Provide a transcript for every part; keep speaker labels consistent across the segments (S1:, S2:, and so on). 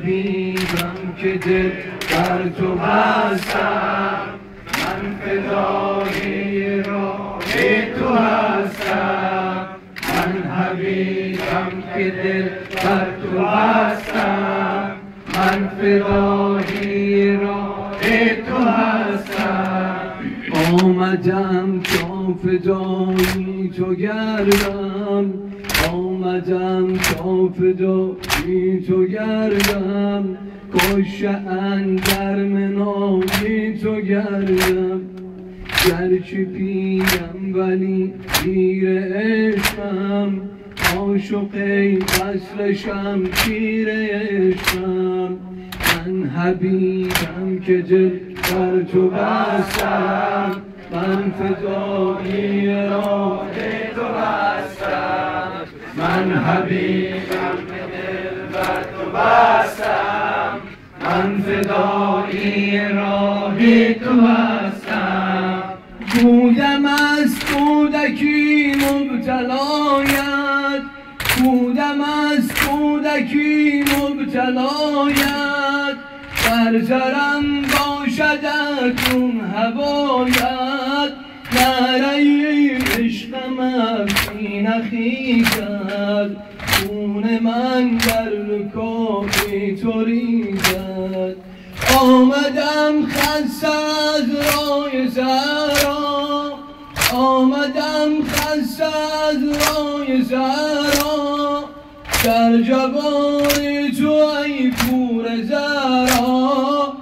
S1: حبیبم که دل بر تو بستم، من فدای راه تو هستم. من حبیبم که دل بر تو بستم، من فدای راه تو هستم. آمدم تا فدای تو گردم، آمدم تا فدای تو گردم، کشته اندر منای تو گردم. گرچه پیرم ولی پیر عشقم، عاشق وصلشم پیر عشقم. من حبیبم که دل بر تو بستم، من فدای راه تو هستم. من حبیبم که دل بر تو بستم، من فدای راه تو هستم. بودم از کودکی مبتلایت، بودم از کودکی مبتلایت، بر سرم باشدت اون هوایت. نره عشقم افزی نخیزد، خون من در رکاب تو ریزد. آمدم خسته از راه صحرا، آمدم خسته از راه صحرا، در جوار تو ای پور زهرا.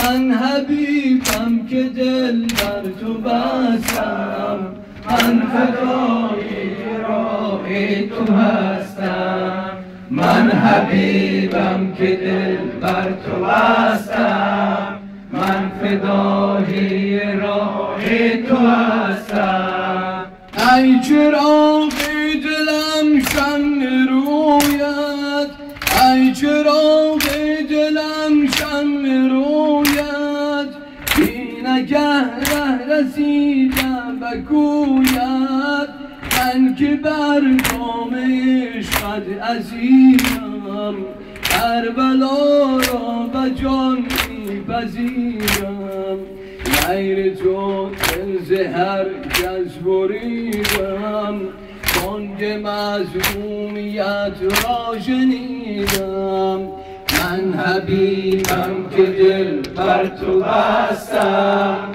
S1: من حبیبم که دل بر تو بستم، من فدای راه تو هستم. من حبیبم که دل بر تو بستم، من فدای راه تو هستم. ای چراغ دلم شمع رویت، ای چراغ دلم شمع رویت، اینگه ره رسیدم به کویت. من که بر دام عشقت اسیرم، کربلا را به جان میپذیرم. غیر تو دل ز هر کس بریدم، بانگ مظلومیت را شنیدم. من حبیبم که دل بر تو بستم،